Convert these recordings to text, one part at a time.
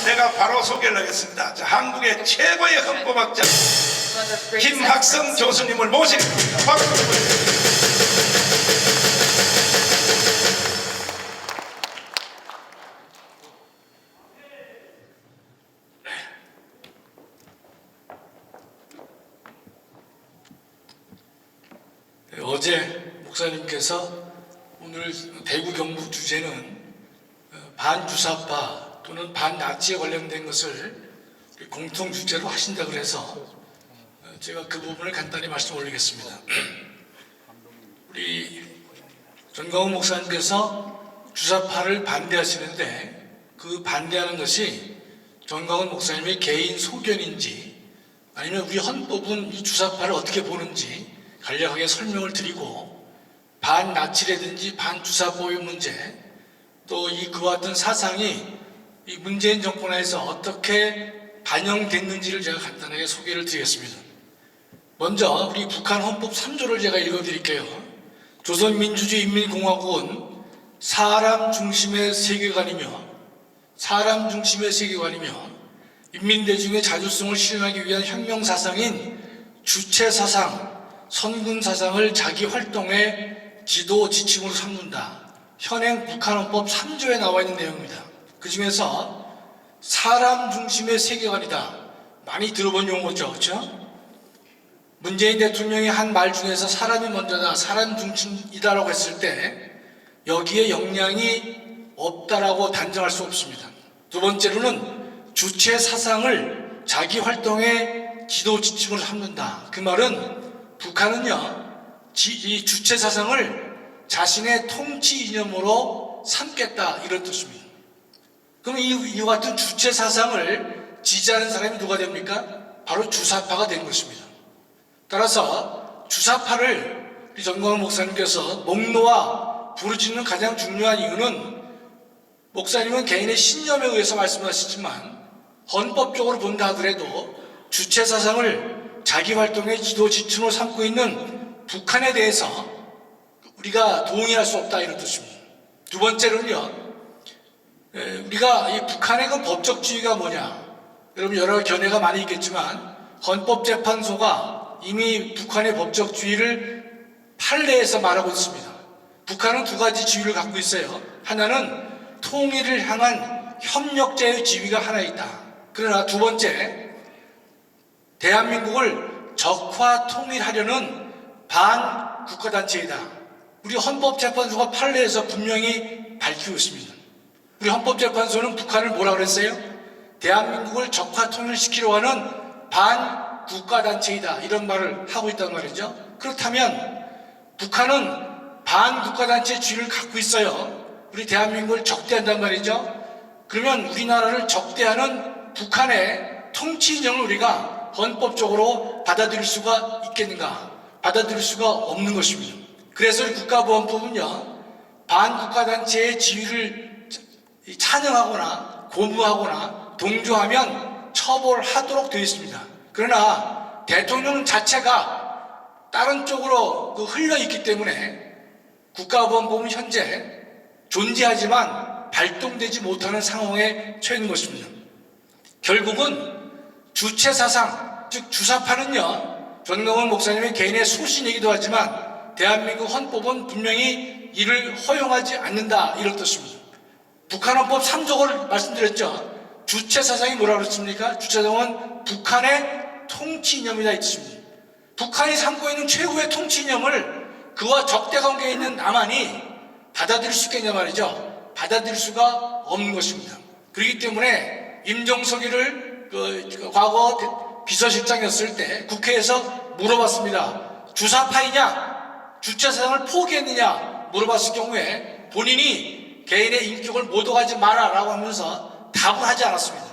제가 바로 소개를 하겠습니다. 자, 한국의 최고의 헌법학자 김학성 교수님을 모시겠습니다. 박수 부탁드립니다. 어제 목사님께서 오늘 대구 경북 주제는 반주사파 또는 반나치에 관련된 것을 공통 주제로 하신다고 해서 제가 그 부분을 간단히 말씀 올리겠습니다. 우리 전광훈 목사님께서 주사파를 반대하시는데 그 반대하는 것이 전광훈 목사님의 개인 소견인지 아니면 우리 헌법은 이 주사파를 어떻게 보는지 간략하게 설명을 드리고 반나치라든지 반주사법의 문제 또 그와 같은 사상이 이 문재인 정권 하에서 어떻게 반영됐는지를 제가 간단하게 소개를 드리겠습니다. 먼저 우리 북한 헌법 3조를 제가 읽어드릴게요. 조선민주주의인민공화국은 사람 중심의 세계관이며 인민대중의 자주성을 실현하기 위한 혁명사상인 주체사상, 선군사상을 자기 활동의 지도 지침으로 삼는다. 현행 북한헌법 3조에 나와 있는 내용입니다. 그 중에서 사람 중심의 세계관이다. 많이 들어본 용어죠, 그렇죠? 문재인 대통령이 한 말 중에서 사람이 먼저다, 사람 중심이다라고 했을 때 여기에 영향이 없다라고 단정할 수 없습니다. 두 번째로는 주체 사상을 자기 활동의 지도 지침으로 삼는다. 그 말은 북한은요, 이 주체 사상을 자신의 통치 이념으로 삼겠다 이런 뜻입니다. 그럼 이와 같은 주체 사상을 지지하는 사람이 누가 됩니까? 바로 주사파가 된 것입니다. 따라서 주사파를 우리 전광훈 목사님께서 목놓아 부르짖는 가장 중요한 이유는 목사님은 개인의 신념에 의해서 말씀하시지만 헌법적으로 본다 하더라도 주체 사상을 자기 활동의 지도 지침으로 삼고 있는 북한에 대해서 우리가 동의할 수 없다 이런 뜻입니다. 두 번째로는요, 우리가 이 북한의 그 법적주의가 뭐냐, 여러분 여러 견해가 많이 있겠지만 헌법재판소가 이미 북한의 법적주의를 판례에서 말하고 있습니다. 북한은 두 가지 지위를 갖고 있어요. 하나는 통일을 향한 협력자의 지위가 하나 있다. 그러나 두 번째, 대한민국을 적화 통일하려는 반국가단체이다. 우리 헌법재판소가 판례에서 분명히 밝히고 있습니다. 우리 헌법재판소는 북한을 뭐라고 그랬어요? 대한민국을 적화 통일시키려고 하는 반국가단체이다. 이런 말을 하고 있단 말이죠. 그렇다면 북한은 반국가단체 지위를 갖고 있어요. 우리 대한민국을 적대한단 말이죠. 그러면 우리나라를 적대하는 북한의 통치 이념을 우리가 헌법적으로 받아들일 수가 있겠는가? 받아들일 수가 없는 것입니다. 그래서 국가보안법은요, 반국가단체의 지위를 찬양하거나 고무하거나 동조하면 처벌하도록 되어 있습니다. 그러나 대통령 자체가 다른 쪽으로 흘러있기 때문에 국가보안법은 현재 존재하지만 발동되지 못하는 상황에 처해 있는 것입니다. 결국은 주체사상, 즉 주사파는요, 전광훈 목사님의 개인의 소신이기도 하지만 대한민국 헌법은 분명히 이를 허용하지 않는다 이런 뜻입니다. 북한 헌법 3조를 말씀드렸죠. 주체사상이 뭐라고 그랬습니까? 주체사상은 북한의 통치 이념이다 이 뜻입니다. 북한이 삼고 있는 최고의 통치 이념을 그와 적대관계에 있는 남한이 받아들일 수 있겠냐 말이죠. 받아들일 수가 없는 것입니다. 그렇기 때문에 임종석이를 과거 비서실장이었을 때 국회에서 물어봤습니다. 주사파이냐? 주체사상을 포기했느냐? 물어봤을 경우에 본인이 개인의 인격을 모독하지 마라 라고 하면서 답을 하지 않았습니다.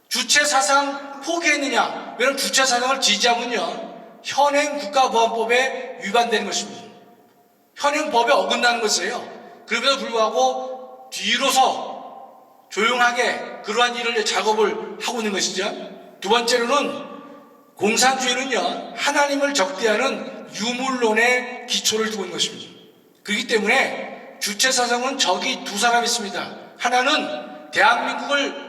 주체사상 포기했느냐? 왜냐하면 주체사상을 지지하면요, 현행 국가보안법에 위반되는 것입니다. 현행 법에 어긋나는 것이에요. 그럼에도 불구하고 뒤로서 조용하게 그러한 일을 작업을 하고 있는 것이죠. 두 번째로는 공산주의는요, 하나님을 적대하는 유물론의 기초를 두고 있는 것입니다. 그렇기 때문에 주체사상은 적이 두 사람 있습니다. 하나는 대한민국을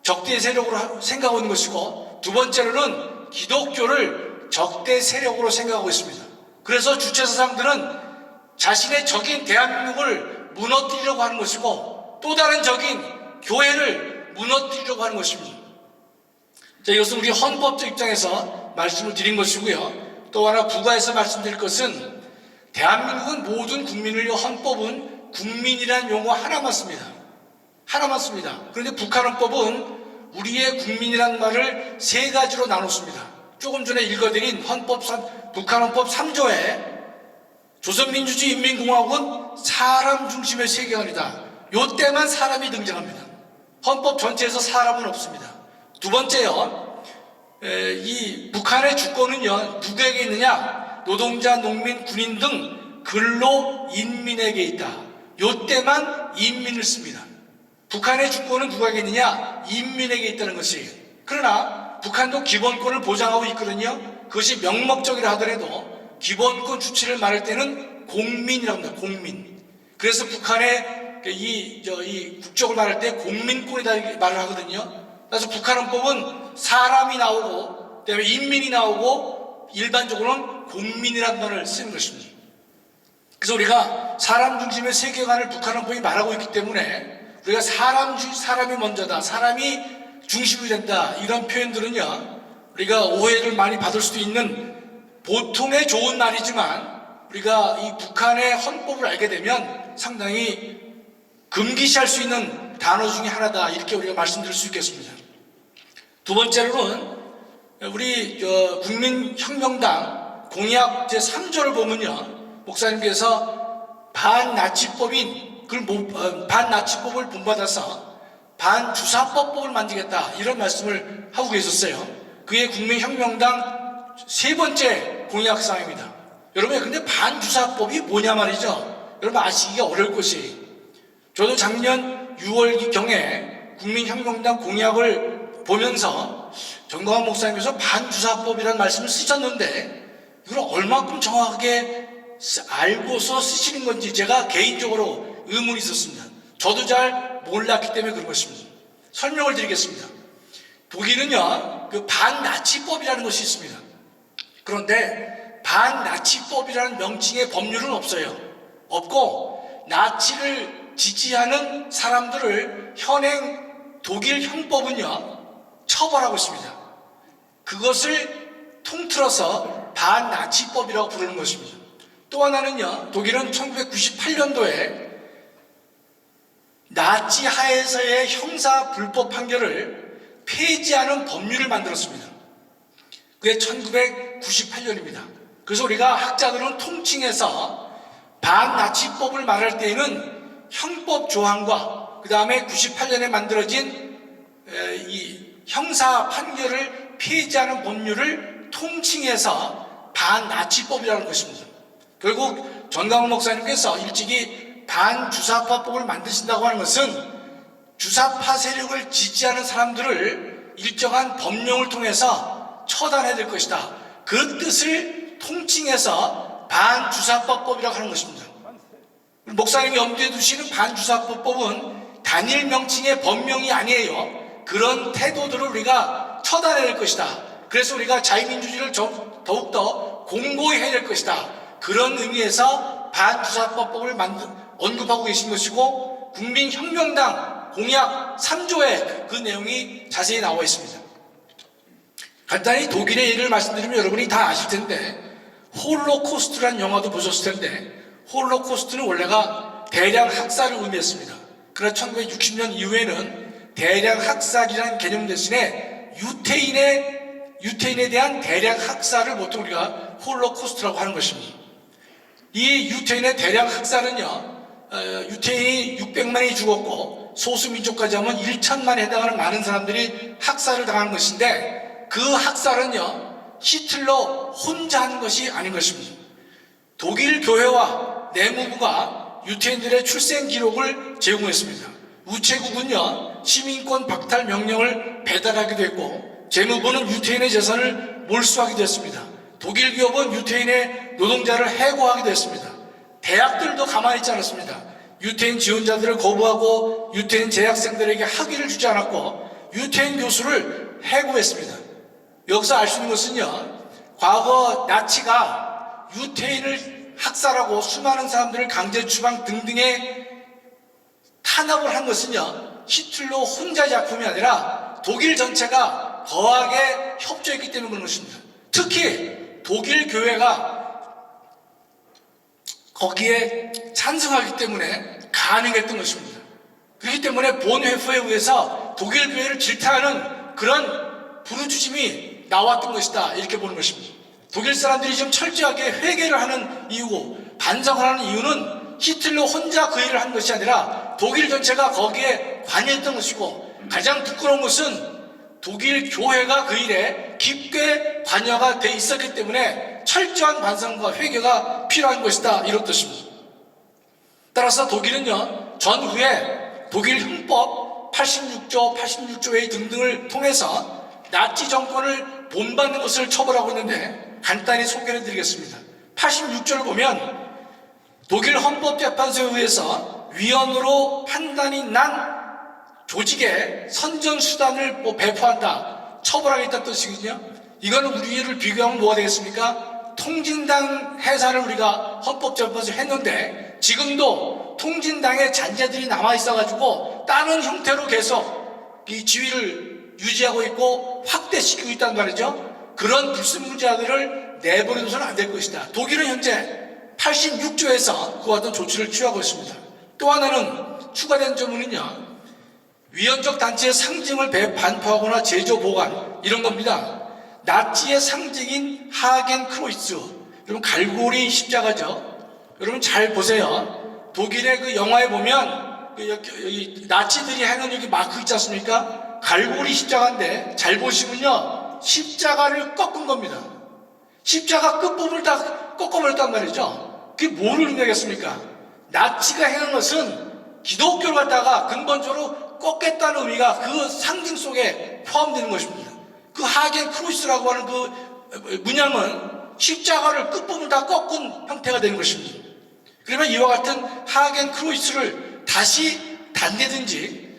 적대 세력으로 생각하고 있는 것이고, 두 번째로는 기독교를 적대 세력으로 생각하고 있습니다. 그래서 주체사상들은 자신의 적인 대한민국을 무너뜨리려고 하는 것이고, 또 다른 적인 교회를 무너뜨리려고 하는 것입니다. 자, 이것은 우리 헌법적 입장에서 말씀을 드린 것이고요. 또 하나 부가해서 말씀드릴 것은, 대한민국은 모든 국민을 위해 헌법은 국민이라는 용어 하나만 씁니다. 하나만 씁니다. 그런데 북한 헌법은 우리의 국민이라는 말을 세 가지로 나눴습니다. 조금 전에 읽어드린 북한 헌법 3조에 조선민주주의 인민공화국은 사람 중심의 세계관이다. 요때만 사람이 등장합니다. 헌법 전체에서 사람은 없습니다. 두 번째요, 이 북한의 주권은요, 누구에게 있느냐? 노동자, 농민, 군인 등 근로 인민에게 있다. 요때만 인민을 씁니다. 북한의 주권은 누구에게 있느냐? 인민에게 있다는 것이에요. 그러나 북한도 기본권을 보장하고 있거든요. 그것이 명목적이라 하더라도 기본권 주체를 말할 때는 공민이라고 합니다. 공민. 그래서 북한의 이 국적을 말할 때 공민권이다 말을 하거든요. 그래서 북한 헌법은 사람이 나오고, 그다음에 인민이 나오고, 일반적으로는 공민이라는 말을 쓰는 것입니다. 그래서 우리가 사람 중심의 세계관을 북한 헌법이 말하고 있기 때문에 우리가 사람이 먼저다, 사람이 중심이 된다, 이런 표현들은요, 우리가 오해를 많이 받을 수도 있는 보통의 좋은 말이지만, 우리가 이 북한의 헌법을 알게 되면 상당히 금기시할 수 있는 단어 중에 하나다, 이렇게 우리가 말씀드릴 수 있겠습니다. 두 번째로는 우리 국민혁명당 공약 제3조를 보면요, 목사님께서 반나치법을 본받아서 반주사법법을 만들겠다, 이런 말씀을 하고 계셨어요. 그게 국민혁명당 세 번째 공약사항입니다. 여러분, 근데 반주사법이 뭐냐 말이죠. 여러분 아시기가 어려울 것이에요. 저도 작년 6월경에 국민혁명당 공약을 보면서 정광훈 목사님께서 반주사법이라는 말씀을 쓰셨는데, 이걸 얼마큼 정확하게 알고서 쓰시는 건지 제가 개인적으로 의문이 있었습니다. 저도 잘 몰랐기 때문에 그런 것입니다. 설명을 드리겠습니다. 독일은요, 그 반나치법이라는 것이 있습니다. 그런데 반나치법이라는 명칭의 법률은 없어요. 없고, 나치를 지지하는 사람들을 현행 독일 형법은요, 처벌하고 있습니다. 그것을 통틀어서 반나치법이라고 부르는 것입니다. 또 하나는요, 독일은 1998년도에 나치 하에서의 형사 불법 판결을 폐지하는 법률을 만들었습니다. 그게 1998년입니다. 그래서 우리가 학자들은 통칭해서 반나치법을 말할 때에는 형법 조항과 그 다음에 98년에 만들어진 이 형사 판결을 폐지하는 법률을 통칭해서 반나치법이라는 것입니다. 결국 정광훈 목사님께서 일찍이 반주사파법을 만드신다고 하는 것은 주사파 세력을 지지하는 사람들을 일정한 법령을 통해서 처단해야 될 것이다, 그 뜻을 통칭해서 반주사파법이라고 하는 것입니다. 목사님이 염두에 두시는 반주사법법은 단일 명칭의 법명이 아니에요. 그런 태도들을 우리가 처단해야 될 것이다. 그래서 우리가 자유민주주의를 더욱더 공고히 해야 될 것이다. 그런 의미에서 반주사법법을 언급하고 계신 것이고, 국민혁명당 공약 3조에 그 내용이 자세히 나와 있습니다. 간단히 독일의 예를 말씀드리면 여러분이 다 아실 텐데, 홀로코스트라는 영화도 보셨을 텐데, 홀로코스트는 원래가 대량 학살을 의미했습니다. 그러나 1960년 이후에는 대량 학살이라는 개념 대신에 유태인에 대한 대량 학살을 보통 우리가 홀로코스트라고 하는 것입니다. 이 유태인의 대량 학살은요, 유태인이 600만이 죽었고 소수민족까지 하면 1천만에 해당하는 많은 사람들이 학살을 당하는 것인데, 그 학살은요, 히틀러 혼자 한 것이 아닌 것입니다. 독일 교회와 내무부가 유태인들의 출생 기록을 제공했습니다. 우체국은요, 시민권 박탈 명령을 배달하기도 했고, 재무부는 유태인의 재산을 몰수하기도 했습니다. 독일 기업은 유태인의 노동자를 해고하기도 했습니다. 대학들도 가만히 있지 않았습니다. 유태인 지원자들을 거부하고 유태인 재학생들에게 학위를 주지 않았고, 유태인 교수를 해고했습니다. 여기서 알 수 있는 것은요, 과거 나치가 유태인을 학살하고 수많은 사람들을 강제 추방 등등의 탄압을 한 것은요, 히틀러 혼자 작품이 아니라 독일 전체가 거하게 협조했기 때문에 그런 것입니다. 특히 독일 교회가 거기에 찬성하기 때문에 가능했던 것입니다. 그렇기 때문에 본회프에 의해서 독일 교회를 질타하는 그런 부르짖음이 나왔던 것이다, 이렇게 보는 것입니다. 독일 사람들이 좀 철저하게 회개를 하는 이유고 반성을 하는 이유는 히틀러 혼자 그 일을 한 것이 아니라 독일 전체가 거기에 관여했던 것이고, 가장 부끄러운 것은 독일 교회가 그 일에 깊게 관여가 돼 있었기 때문에 철저한 반성과 회개가 필요한 것이다, 이런 뜻입니다. 따라서 독일은요, 전후에 독일 형법 86조의 등등을 통해서 나치 정권을 본받는 것을 처벌하고 있는데, 간단히 소개를 드리겠습니다. 86조를 보면 독일 헌법재판소에 의해서 위헌으로 판단이 난 조직에 선전수단을 배포한다, 처벌하겠다는 뜻이거든요. 이거는 우리를 비교하면 뭐가 되겠습니까? 통진당 해산을 우리가 헌법재판소에 했는데, 지금도 통진당의 잔재들이 남아있어가지고 다른 형태로 계속 이 지위를 유지하고 있고 확대시키고 있단 말이죠. 그런 불순물자들을 내버려둬서는 안 될 것이다. 독일은 현재 86조에서 그와 같은 조치를 취하고 있습니다. 또 하나는 추가된 점은요, 위헌적 단체의 상징을 반포하거나 제조 보관, 이런 겁니다. 나치의 상징인 하겐크로이츠, 여러분 갈고리 십자가죠. 여러분 잘 보세요. 독일의 그 영화에 보면 여기 나치들이 하는 여기 마크 있지 않습니까? 갈고리 십자가인데 잘 보시면요, 십자가를 꺾은 겁니다. 십자가 끝부분을 다 꺾어버렸단 말이죠. 그게 뭐를 의미하겠습니까? 나치가 해놓은 것은 기독교를 갖다가 근본적으로 꺾겠다는 의미가 그 상징 속에 포함되는 것입니다. 그 하겐 크루이스라고 하는 그 문양은 십자가를 끝부분 다 꺾은 형태가 되는 것입니다. 그러면 이와 같은 하겐 크루이스를 다시 단대든지,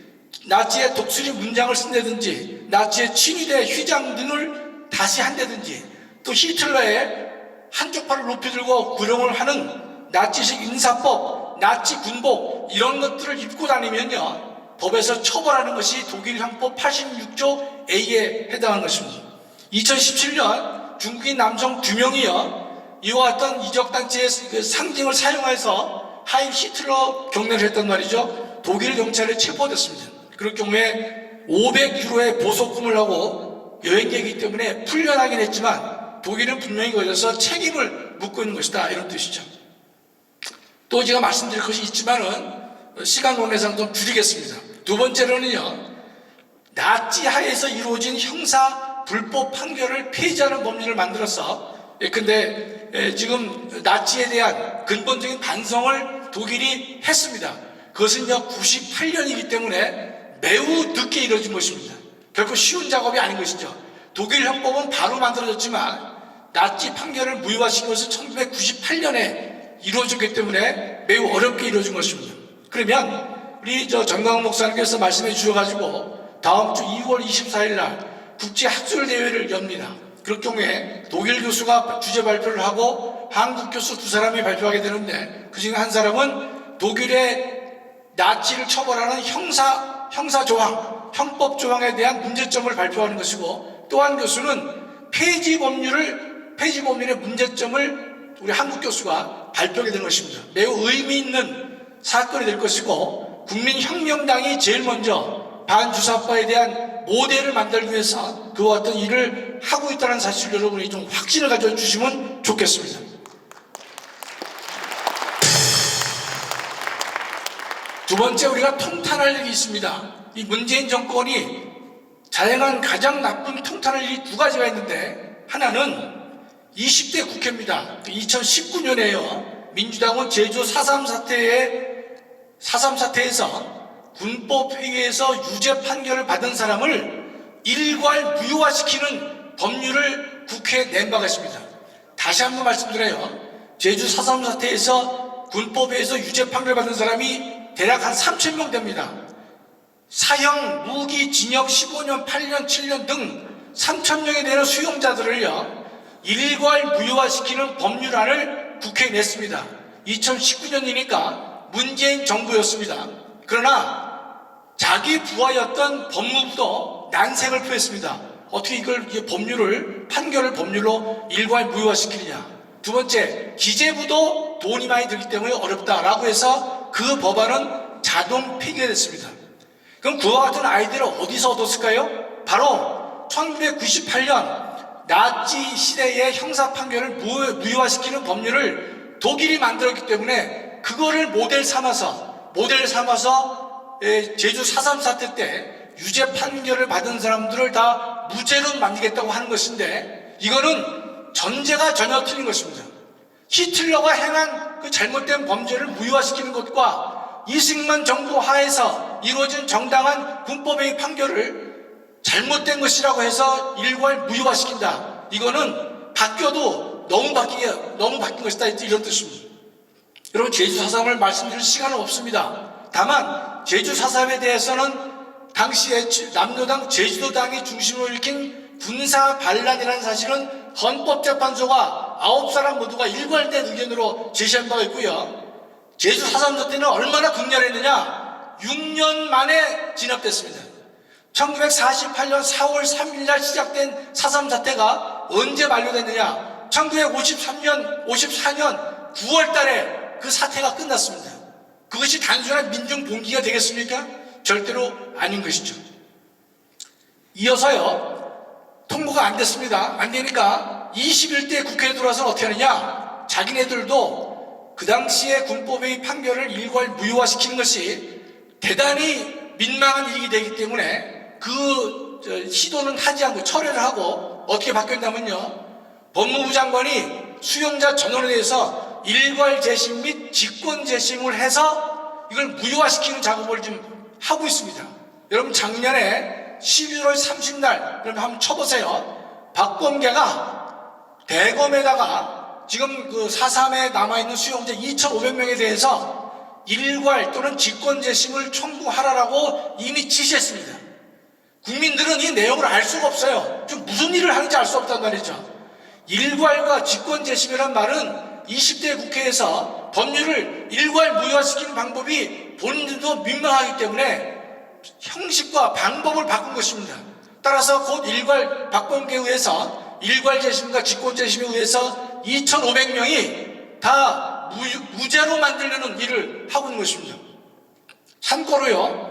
나치의 독수리 문장을 쓴다든지, 나치의 친위대 휘장 등을 다시 한다든지, 또 히틀러의 한쪽 팔을 높이 들고 구령을 하는 나치식 인사법, 나치 군복, 이런 것들을 입고 다니면요, 법에서 처벌하는 것이 독일 형법 86조 A에 해당하는 것입니다. 2017년 중국인 남성 2명이요, 이와 같은 이적단체의 그 상징을 사용해서 하임 히틀러 경례를 했단 말이죠. 독일 경찰에 체포됐습니다. 그럴 경우에 500유로의 보석금을 하고 여행객이기 때문에 풀려나긴 했지만 독일은 분명히 걸려서 책임을 묻고 있는 것이다, 이런 뜻이죠. 또 제가 말씀드릴 것이 있지만은 시간 관계상 좀 줄이겠습니다. 두 번째로는요, 나치 하에서 이루어진 형사 불법 판결을 폐지하는 법률을 만들어서, 근데 지금 나치에 대한 근본적인 반성을 독일이 했습니다. 그것은요 98년이기 때문에 매우 늦게 이루어진 것입니다. 결코 쉬운 작업이 아닌 것이죠. 독일 형법은 바로 만들어졌지만 나치 판결을 무효화시킨 것은 1998년에 이루어졌기 때문에 매우 어렵게 이루어진 것입니다. 그러면 우리 정강훈 목사님께서 말씀해 주셔가지고 다음 주 2월 24일 날 국제학술대회를 엽니다. 그럴 경우에 독일 교수가 주제 발표를 하고 한국 교수 두 사람이 발표하게 되는데, 그중에 한 사람은 독일의 나치를 처벌하는 형사 조항, 형법 조항에 대한 문제점을 발표하는 것이고, 또 한 교수는 폐지 법률의 문제점을 우리 한국 교수가 발표하게 되는 것입니다. 매우 의미 있는 사건이 될 것이고, 국민혁명당이 제일 먼저 반주사파에 대한 모델을 만들기 위해서 그와 같은 일을 하고 있다는 사실을 여러분이 좀 확신을 가져주시면 좋겠습니다. 두 번째, 우리가 통탄할 일이 있습니다. 이 문재인 정권이 자행한 가장 나쁜 통탄할 일이 두 가지가 있는데, 하나는 20대 국회입니다. 2019년에요 민주당은 제주 4.3 사태에서 군법회의에서 유죄 판결을 받은 사람을 일괄 무효화시키는 법률을 국회에 낸 바가 있습니다. 다시 한번 말씀드려요. 제주 4.3 사태에서 군법회의에서 유죄 판결을 받은 사람이 대략 한 3,000명 됩니다. 사형, 무기, 징역 15년, 8년, 7년 등 3,000명이 되는 수용자들을요 일괄 무효화시키는 법률안을 국회에 냈습니다. 2019년이니까 문재인 정부였습니다. 그러나 자기 부하였던 법무부도 난색을 표했습니다. 어떻게 이걸 판결을 법률로 일괄 무효화시키느냐. 두 번째, 기재부도 돈이 많이 들기 때문에 어렵다라고 해서 그 법안은 자동 폐기가 됐습니다. 그럼 그와 같은 아이디어를 어디서 얻었을까요? 바로 1998년 나치 시대의 형사 판결을 무효화시키는 법률을 독일이 만들었기 때문에 그거를 모델 삼아서 제주 4.3 사태 때 유죄 판결을 받은 사람들을 다 무죄로 만들겠다고 하는 것인데, 이거는 전제가 전혀 틀린 것입니다. 히틀러가 행한 그 잘못된 범죄를 무효화시키는 것과 이승만 정부 하에서 이루어진 정당한 군법의 판결을 잘못된 것이라고 해서 일괄 무효화시킨다. 이거는 바뀌어도 너무 바뀐 것이다. 이런 뜻입니다. 여러분, 제주 4.3을 말씀드릴 시간은 없습니다. 다만 제주 4.3에 대해서는 당시에 남로당 제주도당이 중심으로 일으킨 군사 반란이라는 사실은 헌법재판소가 9사람 모두가 일관된 의견으로 제시한 바가 있고요. 제주 4.3 사태는 얼마나 극렬했느냐. 6년 만에 진압됐습니다. 1948년 4월 3일 날 시작된 4.3 사태가 언제 만료됐느냐. 1954년 9월 달에 그 사태가 끝났습니다. 그것이 단순한 민중 봉기가 되겠습니까? 절대로 아닌 것이죠. 이어서요, 통보가 안 됐습니다. 안 되니까 21대 국회에 들어와서 어떻게 하느냐. 자기네들도 그 당시에 군법의 판결을 일괄 무효화시키는 것이 대단히 민망한 일이 되기 때문에 그 시도는 하지 않고 철회를 하고 어떻게 바뀌었냐면요, 법무부 장관이 수용자 전원에 대해서 일괄 재심 및 직권 재심을 해서 이걸 무효화시키는 작업을 좀 하고 있습니다. 여러분, 작년에 11월 30날 여러분 한번 쳐보세요. 박범계가 대검에다가 지금 그 4.3에 남아있는 수용자 2,500명에 대해서 일괄 또는 직권 재심을 청구하라라고 이미 지시했습니다. 국민들은 이 내용을 알 수가 없어요. 좀 무슨 일을 하는지 알 수 없단 말이죠. 일괄과 직권 재심이란 말은 20대 국회에서 법률을 일괄 무효화시키는 방법이 본인들도 민망하기 때문에 형식과 방법을 바꾼 것입니다. 따라서 곧 박범계에 의해서 일괄 재심과 직권 재심에 의해서 2,500명이 다 무죄로 만들려는 일을 하고 있는 것입니다. 참고로요,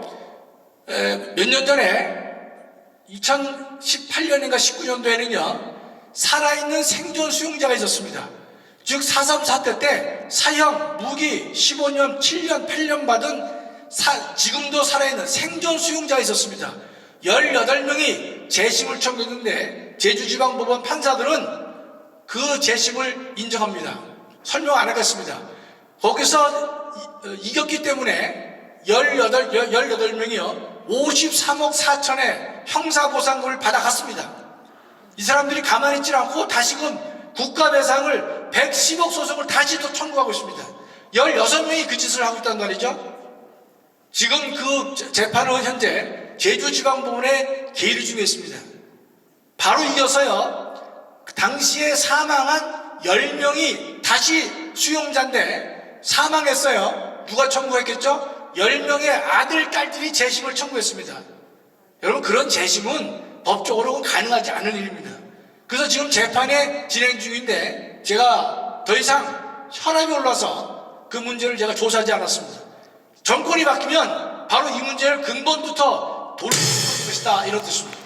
몇 년 전에 2018년인가 19년도에는요 살아있는 생존 수용자가 있었습니다. 즉 4.3 사태 때 사형, 무기 15년, 7년, 8년 받은 지금도 살아있는 생존 수용자가 있었습니다. 18명이 재심을 청구했는데 제주지방법원 판사들은 그 재심을 인정합니다. 설명 안 하겠습니다. 거기서 이겼기 때문에 18명이요 53억 4천의 형사보상금을 받아갔습니다. 이 사람들이 가만히 있지 않고 다시금 국가배상을 110억 소송을 다시 또 청구하고 있습니다. 16명이 그 짓을 하고 있단 말이죠. 지금 그 재판은 현재 제주지방법원에 계류 중에 있습니다. 바로 이어서요, 당시에 사망한 10명이 다시 수용자인데 사망했어요. 누가 청구했겠죠? 10명의 아들, 딸들이 재심을 청구했습니다. 여러분, 그런 재심은 법적으로 가능하지 않은 일입니다. 그래서 지금 재판이 진행 중인데 제가 더 이상 혈압이 올라서 그 문제를 제가 조사하지 않았습니다. 정권이 바뀌면 바로 이 문제를 근본부터 돌릴 것이다, 이런 뜻입니다.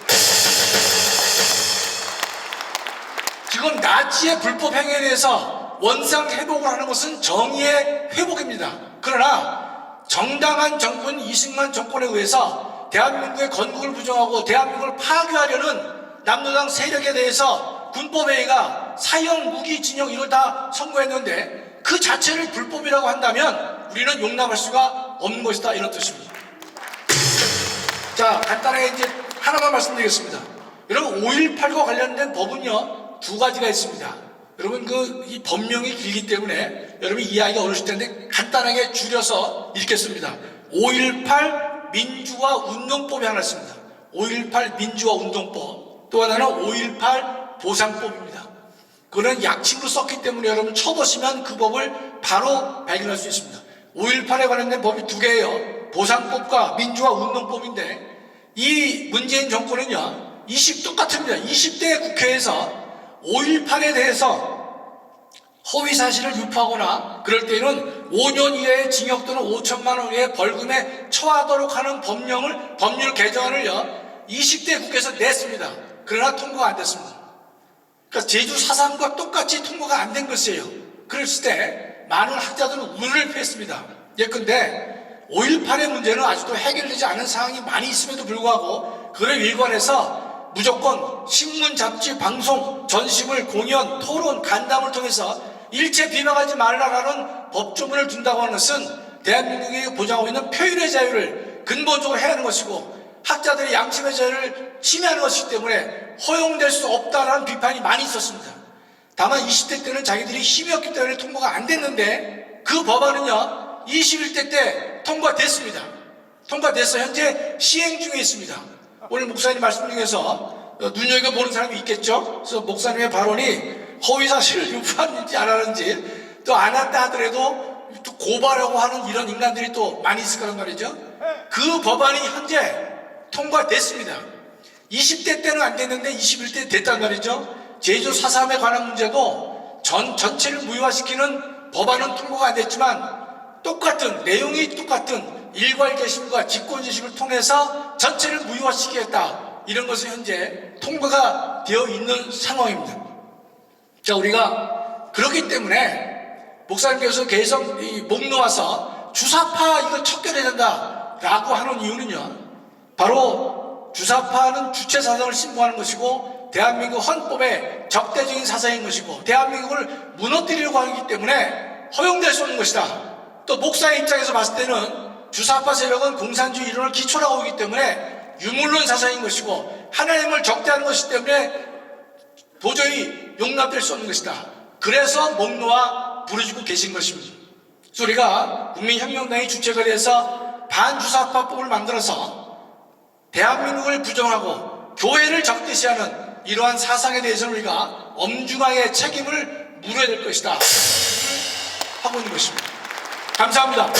지금 나치의 불법 행위에 대해서 원상 회복을 하는 것은 정의의 회복입니다. 그러나 정당한 정권 이승만 정권에 의해서 대한민국의 건국을 부정하고 대한민국을 파괴하려는 남로당 세력에 대해서 군법회의가 사형, 무기, 징역 이걸 다 선고했는데 그 자체를 불법이라고 한다면 우리는 용납할 수가 없는 것이다, 이런 뜻입니다. 자, 간단하게 이제 하나만 말씀드리겠습니다. 여러분, 5.18과 관련된 법은요 2가지가 있습니다. 여러분, 이 법명이 길기 때문에 여러분 이해하기가 어려우실 텐데 간단하게 줄여서 읽겠습니다. 5.18 민주화 운동법이 하나 있습니다. 5.18 민주화 운동법. 또 하나는 5.18 보상법입니다. 그거는 약칭으로 썼기 때문에 여러분 쳐보시면 그 법을 바로 발견할 수 있습니다. 5.18에 관련된 법이 두 개예요. 보상법과 민주화 운동법인데 이 문재인 정권은요, 똑같습니다. 20대 국회에서 5.18에 대해서 허위 사실을 유포하거나 그럴 때는 5년 이하의 징역 또는 5천만 원 이하의 벌금에 처하도록 하는 법률 개정안을요 20대 국회에서 냈습니다. 그러나 통과가 안 됐습니다. 그러니까 제주 4.3과 똑같이 통과가 안 된 것이에요. 그랬을 때 많은 학자들은 우려를 표했습니다. 예컨대 5.18의 문제는 아직도 해결되지 않은 상황이 많이 있음에도 불구하고 그를 일관해서 무조건 신문, 잡지, 방송, 전시물, 공연, 토론, 간담을 통해서 일체 비방하지 말라라는 법조문을 둔다고 하는 것은 대한민국이 보장하고 있는 표현의 자유를 근본적으로 해야 하는 것이고 학자들의 양심의 자유를 침해하는 것이기 때문에 허용될 수 없다라는 비판이 많이 있었습니다. 다만 20대 때는 자기들이 힘이 없기 때문에 통과가 안 됐는데 그 법안은요 21대 때 통과됐습니다. 통과돼서 현재 시행 중에 있습니다. 오늘 목사님 말씀 중에서 눈여겨보는 사람이 있겠죠. 그래서 목사님의 발언이 허위사실을 유포하는지 안 하는지 또 안 한다 하더라도 또 고발하고 하는 이런 인간들이 또 많이 있을 거란 말이죠. 그 법안이 현재 통과됐습니다. 20대 때는 안 됐는데 21대 됐단 말이죠. 제주 4.3에 관한 문제도 전체를 무효화시키는 법안은 통과가 안 됐지만 똑같은 내용이 똑같은 일괄 개심과 직권 제심을 통해서 전체를 무효화시키겠다 이런 것은 현재 통과가 되어 있는 상황입니다. 자, 우리가 그렇기 때문에 목사님께서 계속 목 놓아서 주사파 이거 척결해야 된다라고 하는 이유는요, 바로 주사파는 주체 사상을 신봉하는 것이고 대한민국 헌법의 적대적인 사상인 것이고 대한민국을 무너뜨리려고 하기 때문에 허용될 수 없는 것이다. 또 목사의 입장에서 봤을 때는 주사파 세력은 공산주의 이론을 기초로 하고 있기 때문에 유물론 사상인 것이고 하나님을 적대하는 것이기 때문에 도저히 용납될 수 없는 것이다. 그래서 목 놓아 부르짖고 계신 것입니다. 그래서 우리가 국민혁명당이 주체가 돼서 반주사파법을 만들어서 대한민국을 부정하고 교회를 적대시하는 이러한 사상에 대해서는 우리가 엄중하게 책임을 물어야 될 것이다 하고 있는 것입니다. 감사합니다.